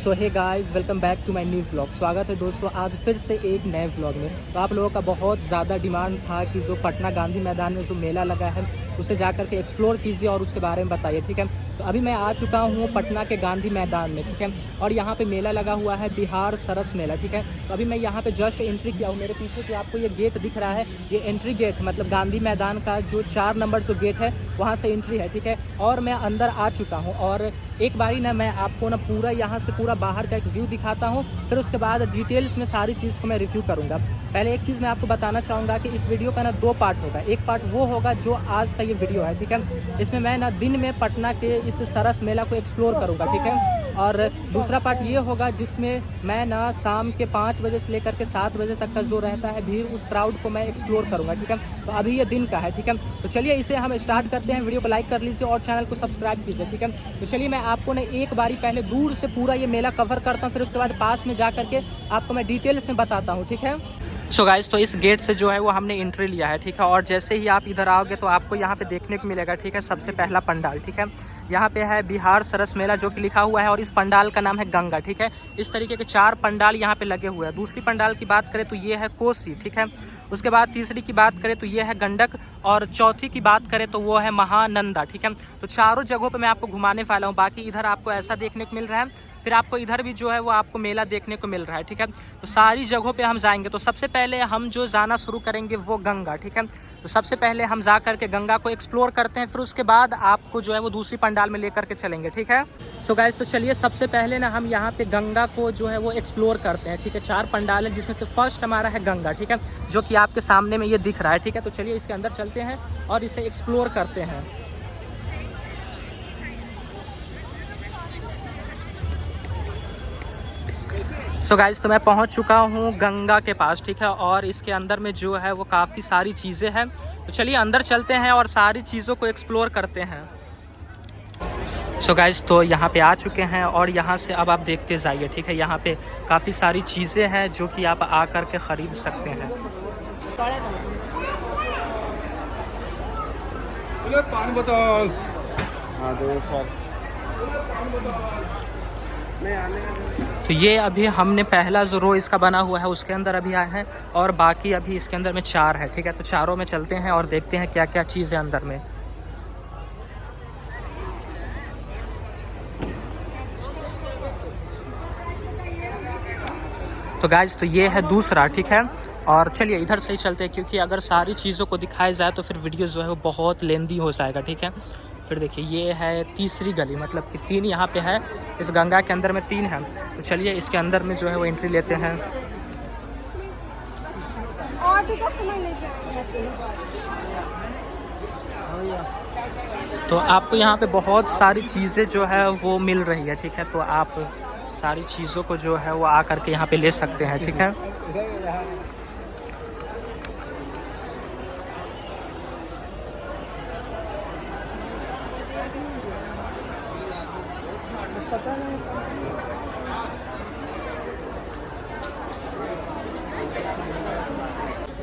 So hey guys, welcome back to my new vlog. स्वागत है दोस्तों आज फिर से एक नए व्लॉग में। तो आप लोगों का बहुत ज़्यादा डिमांड था कि जो पटना गांधी मैदान में जो मेला लगा है उसे जाकर के एक्सप्लोर कीजिए और उसके बारे में बताइए, ठीक है। तो अभी मैं आ चुका हूँ पटना के गांधी मैदान में, ठीक है। और यहाँ पे मेला लगा हुआ है बिहार सरस मेला, ठीक है। तो अभी मैं यहाँ पे जस्ट एंट्री किया हूँ। मेरे पीछे जो आपको ये गेट दिख रहा है, ये एंट्री गेट मतलब गांधी मैदान का जो 4 नंबर जो गेट है वहाँ से एंट्री है, ठीक है। और मैं अंदर आ चुका हूँ और एक बारी ना मैं आपको ना पूरा यहाँ से पूरा बाहर का एक व्यू दिखाता हूँ, फिर उसके बाद डिटेल्स में सारी चीज़ को मैं रिव्यू करूँगा। पहले एक चीज़ मैं आपको बताना चाहूँगा कि इस वीडियो का ना 2 पार्ट होगा। एक पार्ट वो होगा जो आज का ये वीडियो है, ठीक है। इसमें मैं ना दिन में पटना के इस सरस मेला को एक्सप्लोर करूँगा, ठीक है। और दूसरा पार्ट ये होगा जिसमें मैं ना शाम के 5 बजे से लेकर के 7 बजे तक का जो रहता है भीड़, उस क्राउड को मैं एक्सप्लोर करूँगा, ठीक है। तो अभी ये दिन का है, ठीक है। तो चलिए इसे हम स्टार्ट करते हैं। वीडियो को लाइक कर लीजिए और चैनल को सब्सक्राइब कीजिए, ठीक है। तो चलिए मैं आपको ना एक बारी पहले दूर से पूरा ये मेला कवर करता हूँ, फिर उसके बाद पास में जा करके आपको मैं डिटेल्स में बताता हूँ, ठीक है। सो गाइस, तो इस गेट से जो है वो हमने एंट्री लिया है, ठीक है। और जैसे ही आप इधर आओगे तो आपको यहाँ पे देखने को मिलेगा, ठीक है, सबसे पहला पंडाल, ठीक है। यहाँ पे है बिहार सरस मेला जो कि लिखा हुआ है और इस पंडाल का नाम है गंगा, ठीक है। इस तरीके के 4 पंडाल यहाँ पे लगे हुए हैं। दूसरी पंडाल की बात करें तो ये है कोसी, ठीक है। उसके बाद तीसरी की बात करें तो ये है गंडक और चौथी की बात करें तो वो है महानंदा, ठीक है। तो चारों जगहों पे मैं आपको घुमाने वाला हूँ। बाकी इधर आपको ऐसा देखने को मिल रहा है, फिर आपको इधर भी जो है वो आपको मेला देखने को मिल रहा है, ठीक है। तो सारी जगहों पे हम जाएंगे। तो सबसे पहले हम जो जाना शुरू करेंगे वो गंगा, ठीक है। तो सबसे पहले हम जा करके गंगा को एक्सप्लोर करते हैं, फिर उसके बाद आपको जो है वो दूसरी पंडाल में लेकर के चलेंगे, ठीक है। सो गाइस, तो चलिए सबसे पहले ना हम यहाँ पे गंगा को जो है वो एक्सप्लोर करते हैं, ठीक है। 4 पंडाल है जिसमें से फर्स्ट हमारा है गंगा, ठीक है, जो कि आपके सामने में ये दिख रहा है, ठीक है। तो चलिए इसके अंदर चलते हैं और इसे एक्सप्लोर करते हैं। सो गाइस, तो मैं पहुंच चुका हूं गंगा के पास, ठीक है। और इसके अंदर में जो है वो काफ़ी सारी चीज़ें हैं। तो चलिए अंदर चलते हैं और सारी चीज़ों को एक्सप्लोर करते हैं। सो गाइस, तो यहाँ पे आ चुके हैं और यहाँ से अब आप देखते जाइए, ठीक है। यहाँ पे काफ़ी सारी चीज़ें हैं जो कि आप आ कर के ख़रीद सकते हैं। पानी बोतल, हाँ दो सर। तो ये अभी हमने पहला जो रो इसका बना हुआ है उसके अंदर अभी आए हैं और बाकी अभी इसके अंदर में 4 है, ठीक है। तो चारों में चलते हैं और देखते हैं क्या क्या चीज़ है अंदर में। तो गाइस, तो ये है दूसरा, ठीक है। और चलिए इधर से ही चलते हैं क्योंकि अगर सारी चीज़ों को दिखाया जाए तो फिर वीडियो जो है वो बहुत लेंदी हो जाएगा, ठीक है। फिर देखिए ये है तीसरी गली, मतलब कि 3 यहाँ पे है। इस गंगा के अंदर में 3 है। तो चलिए इसके अंदर में जो है वो एंट्री लेते हैं। तो आपको यहाँ पे बहुत सारी चीज़ें जो है वो मिल रही है, ठीक है। तो आप सारी चीज़ों को जो है वो आ करके यहाँ पे ले सकते हैं, ठीक है।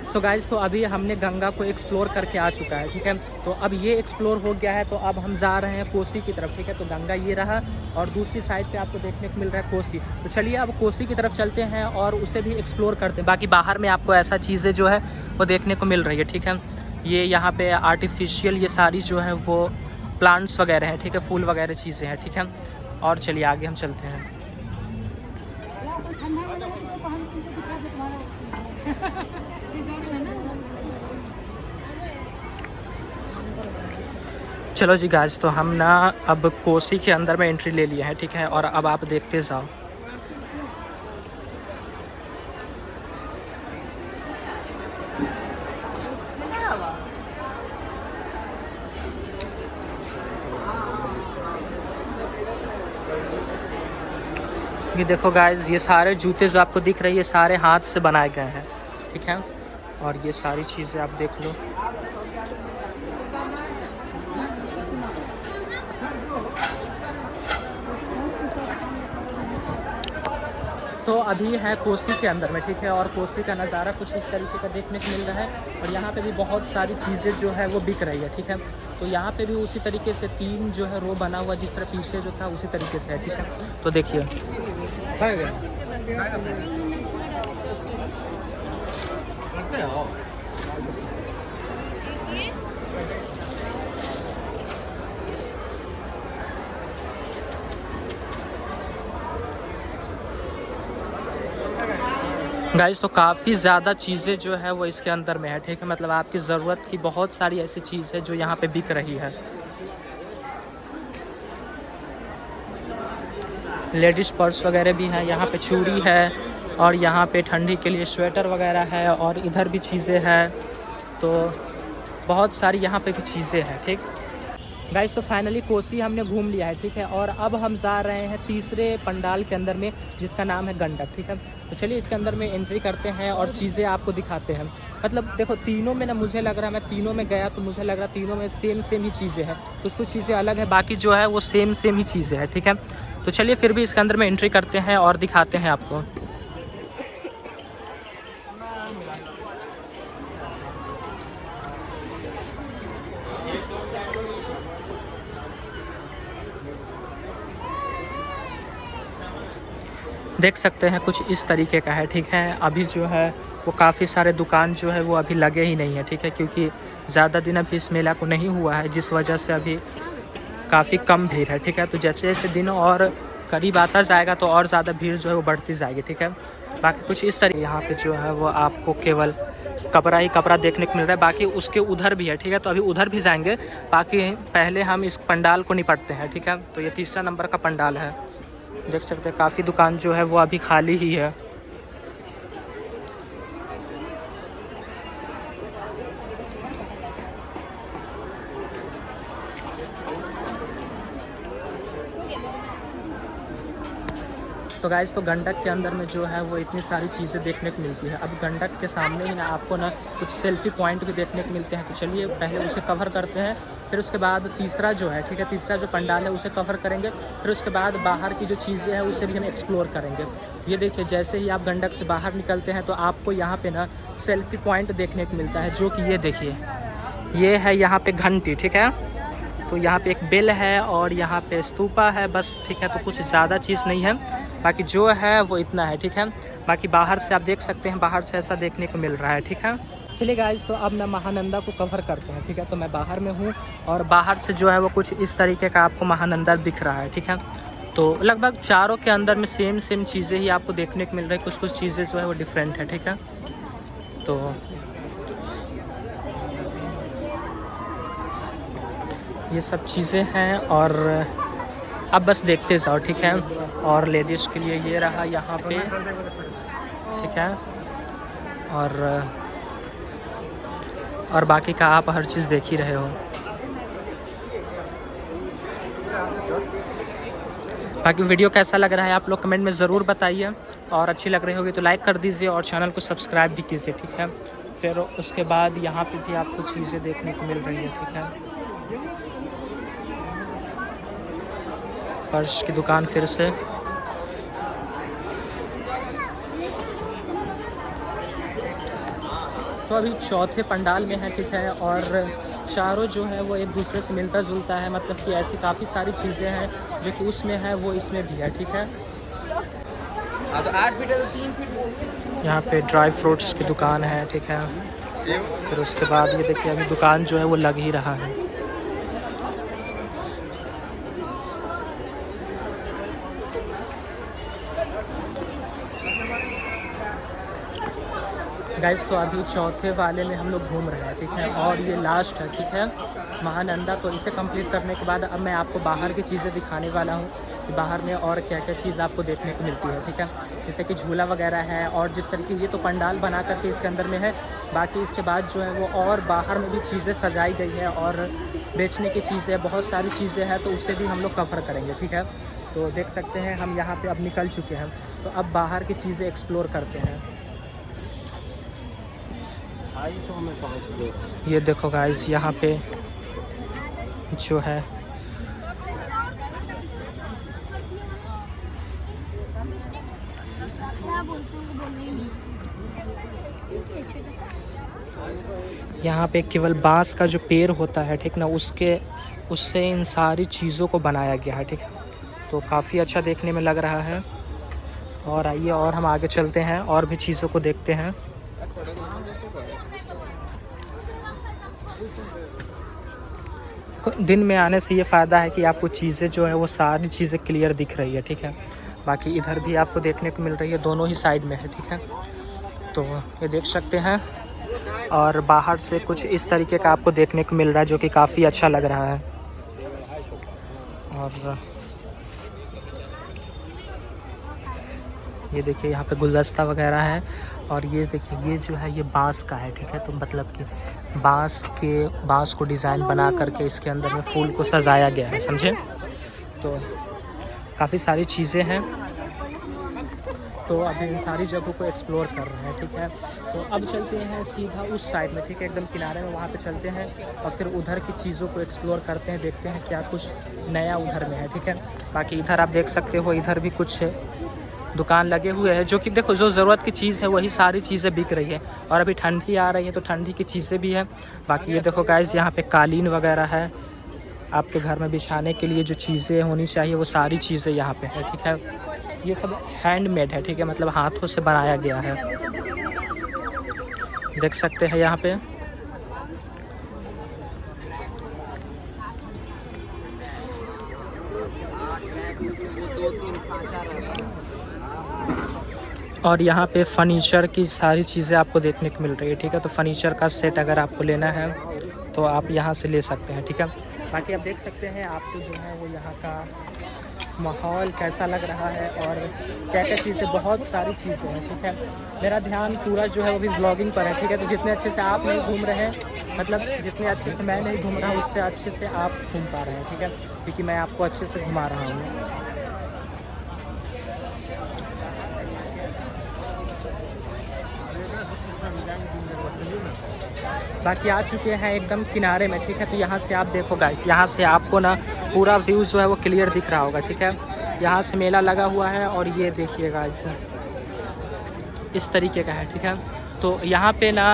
सो गाइस, तो अभी हमने गंगा को एक्सप्लोर करके आ चुका है, ठीक है। तो अब ये एक्सप्लोर हो गया है तो अब हम जा रहे हैं कोसी की तरफ, ठीक है। तो गंगा ये रहा और दूसरी साइड पे आपको देखने को मिल रहा है कोसी। तो चलिए अब कोसी की तरफ चलते हैं और उसे भी एक्सप्लोर करते हैं। बाकी बाहर में आपको ऐसा चीज़ें जो है वो देखने को मिल रही है, ठीक है। ये यहाँ पे आर्टिफिशियल ये सारी जो है वो प्लांट्स वगैरह हैं, ठीक है, फूल वगैरह चीज़ें हैं, ठीक है। और चलिए आगे हम चलते हैं। चलो जी गाइस, तो हम ना अब कोसी के अंदर में एंट्री ले लिया है, ठीक है। और अब आप देखते जाओ। ये देखो गाइस, ये सारे जूते जो आपको दिख रही है सारे हाथ से बनाए गए हैं, ठीक है। और ये सारी चीज़ें आप देख लो। तो अभी है कोसी के अंदर में, ठीक है। और कोसी का नज़ारा कुछ इस तरीके का देखने को मिल रहा है और यहाँ पे भी बहुत सारी चीज़ें जो है वो बिक रही है, ठीक है। तो यहाँ पे भी उसी तरीके से 3 जो है रो बना हुआ, जिस तरह पीछे जो था उसी तरीके से है, ठीक है। तो देखिए गाइस तो काफ़ी ज़्यादा चीज़ें जो है वो इसके अंदर में है, ठीक है। मतलब आपकी ज़रूरत की बहुत सारी ऐसी चीज़ है जो यहाँ पे बिक रही है। लेडीज़ पर्स वगैरह भी है, यहाँ पे चूड़ी है और यहाँ पे ठंडी के लिए स्वेटर वगैरह है और इधर भी चीज़ें हैं। तो बहुत सारी यहाँ पे भी चीज़ें हैं, ठीक। गाइस तो फाइनली कोसी हमने घूम लिया है, ठीक है। और अब हम जा रहे हैं तीसरे पंडाल के अंदर में जिसका नाम है गंडक, ठीक है। तो चलिए इसके अंदर में एंट्री करते हैं और चीज़ें आपको दिखाते हैं। मतलब देखो तीनों में ना मुझे लग रहा है, मैं तीनों में गया तो मुझे लग रहा तीनों में सेम ही चीज़ें हैं। कुछ कुछ चीज़ें अलग है, बाकी जो है वो सेम ही चीज़ें हैं, ठीक है। तो चलिए फिर भी इसके अंदर में एंट्री करते हैं और दिखाते हैं आपको। देख सकते हैं कुछ इस तरीके का है, ठीक है। अभी जो है वो काफ़ी सारे दुकान जो है वो अभी लगे ही नहीं है, ठीक है, क्योंकि ज़्यादा दिन अभी इस मेला को नहीं हुआ है, जिस वजह से अभी काफ़ी कम भीड़ है, ठीक है। तो जैसे जैसे दिन और करीब आता जाएगा तो और ज़्यादा भीड़ जो है वो बढ़ती जाएगी, ठीक है। बाकी कुछ इस तरीके यहाँ पे जो है वो आपको केवल कपड़ा ही कपड़ा देखने को मिल रहा है। बाकी उसके उधर भी है, ठीक है। तो अभी उधर भी जाएंगे, बाकी पहले हम इस पंडाल को निपटते हैं, ठीक है। तो ये तीसरा नंबर का पंडाल है। देख सकते हैं काफ़ी दुकान जो है वो अभी खाली ही है। तो गाइस तो गंडक के अंदर में जो है वो इतनी सारी चीज़ें देखने को मिलती है। अब गंडक के सामने ही ना आपको ना कुछ सेल्फी पॉइंट भी देखने को मिलते हैं। तो चलिए पहले उसे कवर करते हैं, फिर उसके बाद तीसरा जो है, ठीक है, तीसरा जो पंडाल है उसे कवर करेंगे। फिर उसके बाद बाहर की जो चीज़ें हैं उसे भी हम एक्सप्लोर करेंगे। ये देखिए जैसे ही आप गंडक से बाहर निकलते हैं तो आपको यहाँ पे ना सेल्फी पॉइंट देखने को मिलता है, जो कि ये देखिए, ये है यहाँ पे घंटी, ठीक है। तो यहाँ पे एक बेल है और यहाँ पे स्तूपा है, बस, ठीक है। तो कुछ ज़्यादा चीज़ नहीं है, बाकी जो है वो इतना है, ठीक है। बाकी बाहर से आप देख सकते हैं, बाहर से ऐसा देखने को मिल रहा है, ठीक है। चलिए गाइस तो अब ना महानंदा को कवर करते हैं, ठीक है। तो मैं बाहर में हूँ और बाहर से जो है वो कुछ इस तरीके का आपको महानंदा दिख रहा है, ठीक है। तो लगभग चारों के अंदर में सेम चीज़ें ही आपको देखने को मिल रही है। कुछ चीज़ें जो है वो डिफरेंट है, ठीक है। तो ये सब चीज़ें हैं और अब बस देखते जाओ, ठीक है। और लेडीज़ के लिए ये रहा यहाँ पे, ठीक है। और बाकी का आप हर चीज़ देख ही रहे हो। बाकी वीडियो कैसा लग रहा है आप लोग कमेंट में ज़रूर बताइए, और अच्छी लग रही होगी तो लाइक कर दीजिए और चैनल को सब्सक्राइब भी कीजिए, ठीक है। फिर उसके बाद यहाँ पे भी आपको चीज़ें देखने को मिल रही है, ठीक है। पर्स की दुकान फिर से। तो अभी चौथे पंडाल में है, ठीक है। और चारों जो है वो एक दूसरे से मिलता जुलता है, मतलब कि ऐसी काफ़ी सारी चीज़ें हैं जो कि उसमें है वो इसमें भी है, ठीक है। तो 8 फीट है तो 3 फीट। यहाँ पे ड्राई फ्रूट्स की दुकान है, ठीक है। फिर उसके बाद ये देखिए अभी दुकान जो है वो लग ही रहा है। गाइस तो अभी चौथे वाले में हम लोग घूम रहे हैं, ठीक है। और ये लास्ट है, ठीक है, महानंदा। तो इसे कंप्लीट करने के बाद अब मैं आपको बाहर की चीज़ें दिखाने वाला हूँ कि बाहर में और क्या क्या चीज़ आपको देखने को मिलती है, ठीक है। जैसे कि झूला वगैरह है और जिस तरीके ये तो पंडाल बना करके इसके अंदर में है। बाकी इसके बाद जो है वो और बाहर में भी चीज़ें सजाई गई है और बेचने की चीज़ें बहुत सारी चीज़ें हैं, तो उससे भी हम लोग कवर करेंगे, ठीक है। तो देख सकते हैं हम यहाँ पर अब निकल चुके हैं, तो अब बाहर की चीज़ें एक्सप्लोर करते हैं। ये देखो गाइस यहाँ पे जो है यहाँ पे केवल बांस का जो पेड़ होता है, ठीक ना, उससे इन सारी चीज़ों को बनाया गया है, ठीक है। तो काफ़ी अच्छा देखने में लग रहा है। और आइए और हम आगे चलते हैं और भी चीज़ों को देखते हैं। दिन में आने से ये फ़ायदा है कि आपको चीज़ें जो है वो सारी चीज़ें क्लियर दिख रही है, ठीक है। बाकी इधर भी आपको देखने को मिल रही है, दोनों ही साइड में है, ठीक है। तो ये देख सकते हैं और बाहर से कुछ इस तरीके का आपको देखने को मिल रहा है जो कि काफ़ी अच्छा लग रहा है। और ये देखिए यहाँ पे गुलदस्ता वगैरह है और ये देखिए ये जो है ये बांस का है, ठीक है। तो मतलब कि बांस को डिज़ाइन बना करके इसके अंदर में फूल को सजाया गया है, समझे। तो काफ़ी सारी चीज़ें हैं। तो अभी इन सारी जगहों को एक्सप्लोर कर रहे हैं, ठीक है। तो अब चलते हैं सीधा उस साइड में, ठीक है, एकदम किनारे में, वहाँ पे चलते हैं और फिर उधर की चीज़ों को एक्सप्लोर करते हैं, देखते हैं क्या कुछ नया उधर में है, ठीक है। बाकी इधर आप देख सकते हो, इधर भी कुछ दुकान लगे हुए हैं जो कि देखो जो ज़रूरत की चीज़ है वही सारी चीज़ें बिक रही है। और अभी ठंडी आ रही है तो ठंडी की चीज़ें भी है। बाकी ये देखो गाइस, यहाँ पे कालीन वगैरह है, आपके घर में बिछाने के लिए जो चीज़ें होनी चाहिए वो सारी चीज़ें यहाँ पे है, ठीक है। ये सब हैंडमेड है, ठीक है, मतलब हाथों से बनाया गया है, देख सकते हैं यहाँ पे। और यहाँ पे फर्नीचर की सारी चीज़ें आपको देखने को मिल रही है, ठीक है। तो फर्नीचर का सेट अगर आपको लेना है तो आप यहाँ से ले सकते हैं, ठीक है। बाकी आप देख सकते हैं आपको जो है वो यहाँ का माहौल कैसा लग रहा है और क्या क्या चीज़ें, बहुत सारी चीज़ें हैं, ठीक है। मेरा ध्यान पूरा जो है वो भी व्लॉगिंग पर है, ठीक है। तो जितने अच्छे से आप नहीं घूम रहे हैं, मतलब जितने अच्छे से मैं नहीं घूम रहा हूँ उससे अच्छे से आप घूम पा रहे हैं, ठीक है, क्योंकि मैं आपको अच्छे से घुमा रहा हूँ। बाकी आ चुके हैं एकदम किनारे में, ठीक है। तो यहाँ से आप देखो गाइस, यहाँ से आपको ना पूरा व्यू जो है वो क्लियर दिख रहा होगा, ठीक है। यहाँ से मेला लगा हुआ है और ये देखिए गाइस इस तरीके का है, ठीक है। तो यहाँ पे ना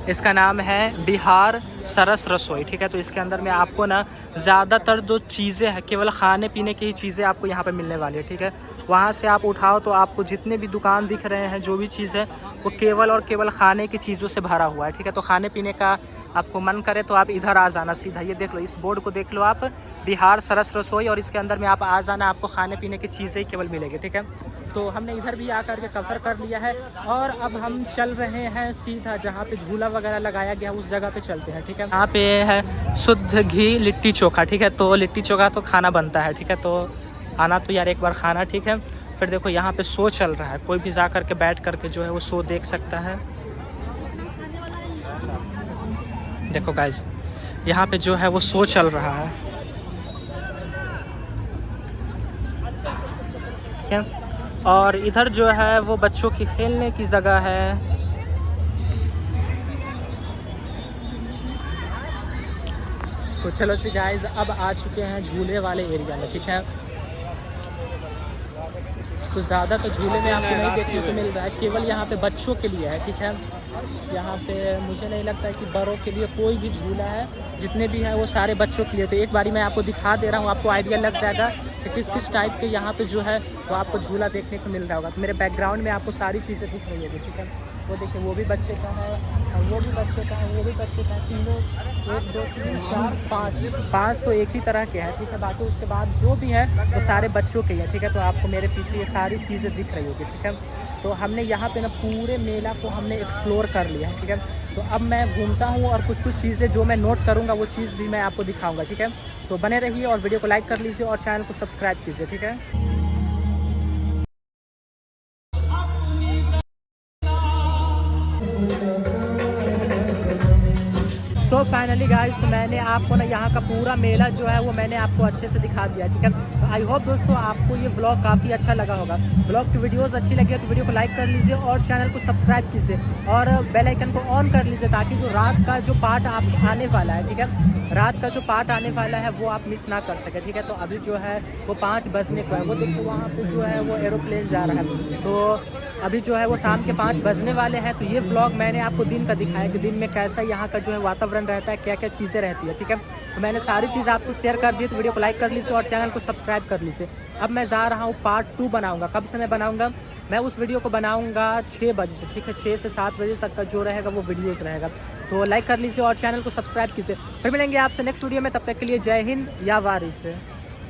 इसका नाम है बिहार सरस रसोई, ठीक है। तो इसके अंदर में आपको ना ज़्यादातर जो चीज़ें हैं केवल खाने पीने की ही चीज़ें आपको यहाँ पे मिलने वाली है, ठीक है। वहाँ से आप उठाओ तो आपको जितने भी दुकान दिख रहे हैं, जो भी चीज़ है वो केवल और केवल खाने की चीज़ों से भरा हुआ है, ठीक है। तो खाने पीने का आपको मन करे तो आप इधर आ जाना सीधा, ये देख लो, इस बोर्ड को देख लो आप, बिहार सरस रसोई, और इसके अंदर में आप आ जाना, आपको खाने पीने की चीज़ें ही केवल मिलेगी, ठीक है। तो हमने इधर भी आकर के कवर कर लिया है और अब हम चल रहे हैं सीधा जहाँ पे झूला वगैरह लगाया गया उस जगह पे चलते हैं, ठीक है। यहाँ पे है शुद्ध घी लिट्टी चोखा, ठीक है। तो लिट्टी चोखा तो खाना बनता है, ठीक है। तो आना तो यार एक बार खाना, ठीक है। फिर देखो यहाँ पे शो चल रहा है, कोई भी जा कर के बैठ करके जो है वो शो देख सकता है। देखो गाइस यहाँ पे जो है वो शो चल रहा है, क्या। और इधर जो है वो बच्चों की खेलने की जगह है। तो चलो जी गाइस, अब आ चुके हैं झूले वाले एरिया में, ठीक है। तो ज़्यादा तो झूले में आपको नहीं देखने को मिल रहा है, केवल यहाँ पे बच्चों के लिए है, ठीक है। यहाँ पे मुझे नहीं लगता है कि बड़ों के लिए कोई भी झूला है, जितने भी है वो सारे बच्चों के लिए। तो एक बारी मैं आपको दिखा दे रहा हूँ, आपको आइडिया लग जाएगा कि किस किस टाइप के यहाँ पे जो है वो आपको झूला देखने को मिल रहा होगा। तो मेरे बैकग्राउंड में आपको सारी चीज़ें दिख रही होगी, ठीक है। वो देखिए, वो भी बच्चे का है और वो भी बच्चे का है, वो भी बच्चे का है, तीनों 1 2 3 4 5 तो एक ही तरह के हैं, ठीक है। बाकी उसके बाद जो भी है वो सारे बच्चों के हैं, ठीक है। तो आपको मेरे पीछे ये सारी चीज़ें दिख रही होगी, ठीक है। तो हमने यहाँ पे ना पूरे मेला को हमने एक्सप्लोर कर लिया है, ठीक है। तो अब मैं घूमता हूँ और कुछ कुछ चीज़ें जो मैं नोट करूँगा वो चीज़ भी मैं आपको दिखाऊँगा, ठीक है। तो बने रहिए और वीडियो को लाइक कर लीजिए और चैनल को सब्सक्राइब कीजिए, ठीक है। सो फाइनली गाइस, मैंने आपको ना यहाँ का पूरा मेला जो है वो मैंने आपको अच्छे से दिखा दिया, ठीक है। तो आई होप दोस्तों आपको ये व्लॉग काफ़ी अच्छा लगा होगा। व्लॉग की वीडियोस अच्छी लगी है तो वीडियो को लाइक कर लीजिए और चैनल को सब्सक्राइब कीजिए और बेल आइकन को ऑन कर लीजिए, ताकि जो रात का जो पार्ट आप आने वाला है, ठीक है, रात का जो पार्ट आने वाला है वो आप मिस ना कर सके, ठीक है। तो अभी जो है वो 5 बजने को है, वो देखिए वहाँ पर जो है वो एरोप्लेन जा रहा है। तो अभी जो है वो शाम के 5 बजने वाले हैं। तो ये व्लॉग मैंने आपको दिन का दिखाया कि दिन में कैसा यहाँ का जो है वातावरण रहता है, क्या क्या चीज़ें रहती है, ठीक है। तो मैंने सारी चीज़ आपसे शेयर कर दी, तो वीडियो को लाइक कर लीजिए और चैनल को सब्सक्राइब कर लीजिए। अब मैं जा रहा हूँ पार्ट 2 बनाऊँगा। कब से मैं बनाऊँगा? मैं उस वीडियो को बनाऊँगा 6 बजे से, ठीक है। 6 से 7 बजे तक का जो रहेगा वो वीडियोज़ रहेगा। तो लाइक कर लीजिए और चैनल को सब्सक्राइब कीजिए। फिर मिलेंगे आपसे नेक्स्ट वीडियो में, तब तक के लिए जय हिंद या वारिस।